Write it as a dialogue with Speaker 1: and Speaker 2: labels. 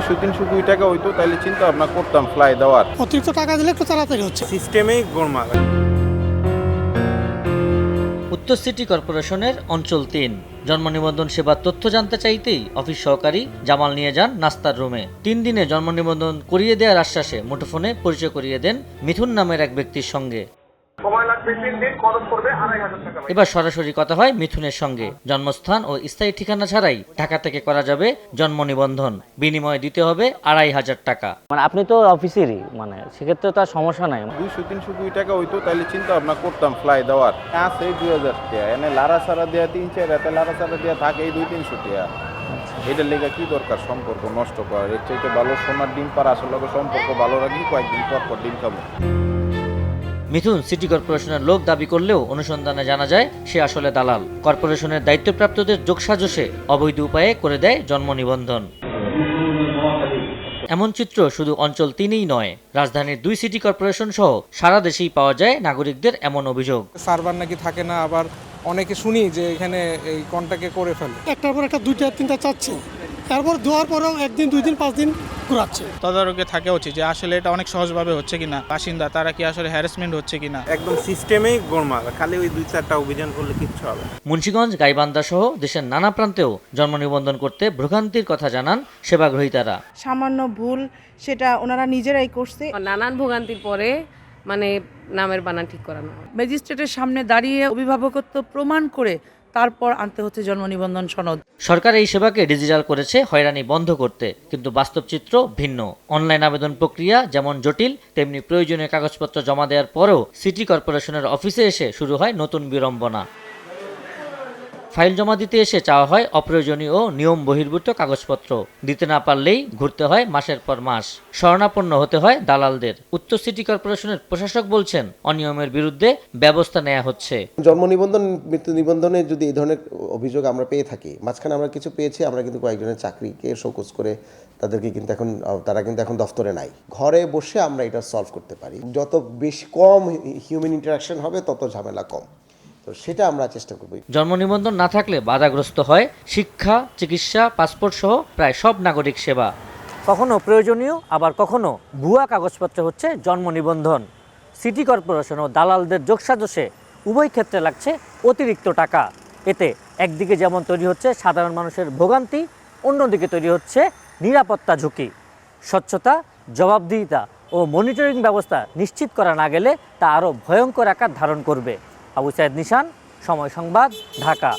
Speaker 1: 200-300 কোটি টাকা হইতো তাহলে চিন্তা ভাবনা করতাম ফ্লাই দেওয়ার।
Speaker 2: অতিরিক্ত টাকা দিলে একটু তাড়াতাড়ি হচ্ছে।
Speaker 3: সিস্টেমেই গোলমাল।
Speaker 4: উত্তর সিটি কর্পোরেশনের অঞ্চল ৩ জন্ম নিবন্ধন সেবার তথ্য জানতে চাইতেই অফিস সহকারী জামাল নিয়ে যান নাস্তার রুমে। ৩ দিনে জন্ম নিবন্ধন করিয়ে দেওয়ার আশ্বাসে মুঠোফোনে পরিচয় করিয়ে দেন মিথুন নামের এক ব্যক্তির সঙ্গে। এবার সরাসরি কথা হয় মিথুনের সঙ্গে। জন্মস্থান ও স্থায়ী ঠিকানা ছাড়াই ঢাকা থেকে করা যাবে জন্ম নিবন্ধন। বিনিময়ে দিতে হবে 2,500 টাকা।
Speaker 5: মানে আপনি তো অফিসেরই, মানে সেক্ষেত্রে তো আর সমস্যা নাই।
Speaker 1: 200-300 কোটি টাকা হইতো তাহলে চিন্তা ভাবনা করতাম ফ্লাই দেওয়ার। আছে 2,000 টাকা, এনে লারা সারা দেওয়া 3-4, এতে লারা সারা দেওয়া থাকে এই 200-300 টাকা। এটার লেগে কি দরকার সম্পর্ক নষ্ট করার? এর চাইতে ভালো সোনার ডিম পার আসলে সম্পর্ক ভালো রাখি, কয়েকদিন পর পর ডিম খাবো।
Speaker 4: মিথুন সিটি কর্পোরেশনের লোক দাবি করলেও অনুসন্ধানে জানা যায় সে আসলে দালাল। কর্পোরেশনের দায়িত্বপ্রাপ্তদের যোগসাজশে অবৈধ উপায়ে করে দেয় জন্ম নিবন্ধন। এমন চিত্র শুধু অঞ্চল ৩ই নয়, রাজধানীর 2 সিটি কর্পোরেশন সহ সারা দেশেই পাওয়া যায় নাগরিকদের এমন অভিযোগ।
Speaker 6: সার্ভার নাকি থাকে না, আবার অনেকে শুনি যে এখানে এই কন্ট্যাক্টে করে ফেলে।
Speaker 2: একটার পর একটা 2টা 3টা চাচ্ছে, তারপর দেওয়ার পরেও 1 দিন 2 দিন 5 দিন ঘুরাচ্ছে।
Speaker 7: তদারকে থাকা উচিত যে আসলে এটা অনেক সহজভাবে হচ্ছে কিনা, বাসিন্দা তারা কি আসলে হ্যারাসমেন্ট হচ্ছে কিনা।
Speaker 3: একদম সিস্টেমেই গোলমাল। খালি ওই 2-4টা অভিযান করলে কিচ্ছু হবে না।
Speaker 4: মুন্সিগঞ্জ, গাইবান্ধা সহ দেশের নানা প্রান্তেও জন্ম নিবন্ধন করতে ভ্রুভ্রান্তির কথা জানান সেবাগ্রহীতারা।
Speaker 8: সামান্য ভুল সেটা ওনারা নিজেরাই করছে।
Speaker 9: নানান ভোগান্তির পরে মানে নামের বানান ঠিক করানো হয়।
Speaker 10: ম্যাজিস্ট্রেটের সামনে দাঁড়িয়ে অভিভাবকত্ব প্রমাণ করে তারপর আনতে হচ্ছে জন্ম নিবন্ধন সনদ।
Speaker 4: সরকার এই সেবাকে ডিজিটাল করেছে হয়রানি বন্ধ করতে, কিন্তু বাস্তব চিত্র ভিন্ন। অনলাইন আবেদন প্রক্রিয়া যেমন জটিল, তেমনি প্রয়োজনীয় কাগজপত্র জমা দেওয়ার পরও সিটি কর্পোরেশনের অফিসে এসে শুরু হয় নতুন বিড়ম্বনা। ফাইল জমা দিতে এসে চাওয়া হয় অপ্রয়োজনীয় ও নিয়ম বহির্ভূত কাগজপত্র। দিতে না পারলেই ঘুরতে হয় মাসের পর মাস। শরণাপন্ন হতে হয় দালালদের। উত্তর সিটি কর্পোরেশনের প্রশাসক বলছেন অনিয়মের বিরুদ্ধে ব্যবস্থা নেওয়া হচ্ছে।
Speaker 11: জন্ম নিবন্ধন, মৃত্যু নিবন্ধনে যদি এই ধরনের অভিযোগ আমরা পেয়ে থাকি, মাঝখানে আমরা কিছু পেয়েছি, আমরা কিন্তু কয়েকজনের চাকরিকে শোকজ করে তাদেরকে কিন্তু তারা কিন্তু এখন দফতরে নাই। ঘরে বসে আমরা এটা সলভ করতে পারি। যত বেশি কম হিউম্যান ইন্টারাকশন হবে তত ঝামেলা কম। সেটা আমরা চেষ্টা করব।
Speaker 4: জন্ম নিবন্ধন না থাকলে বাধাগ্রস্ত হয় শিক্ষা, চিকিৎসা, পাসপোর্ট সহ প্রায় সব নাগরিক সেবা। কখনো প্রয়োজনীয়, আবার কখনো ভুয়া কাগজপত্র হচ্ছে জন্ম নিবন্ধন। সিটি কর্পোরেশন ও দালালদের যোগসাজশে উভয় ক্ষেত্রে লাগছে অতিরিক্ত টাকা। এতে একদিকে যেমন তৈরি হচ্ছে সাধারণ মানুষের ভোগান্তি, অন্যদিকে তৈরি হচ্ছে নিরাপত্তা ঝুঁকি। স্বচ্ছতা, জবাবদিহিতা ও মনিটরিং ব্যবস্থা নিশ্চিত করা না গেলে তা আরও ভয়ঙ্কর আকার ধারণ করবে। আবু সাইদ নিশান, সময় সংবাদ, ঢাকা।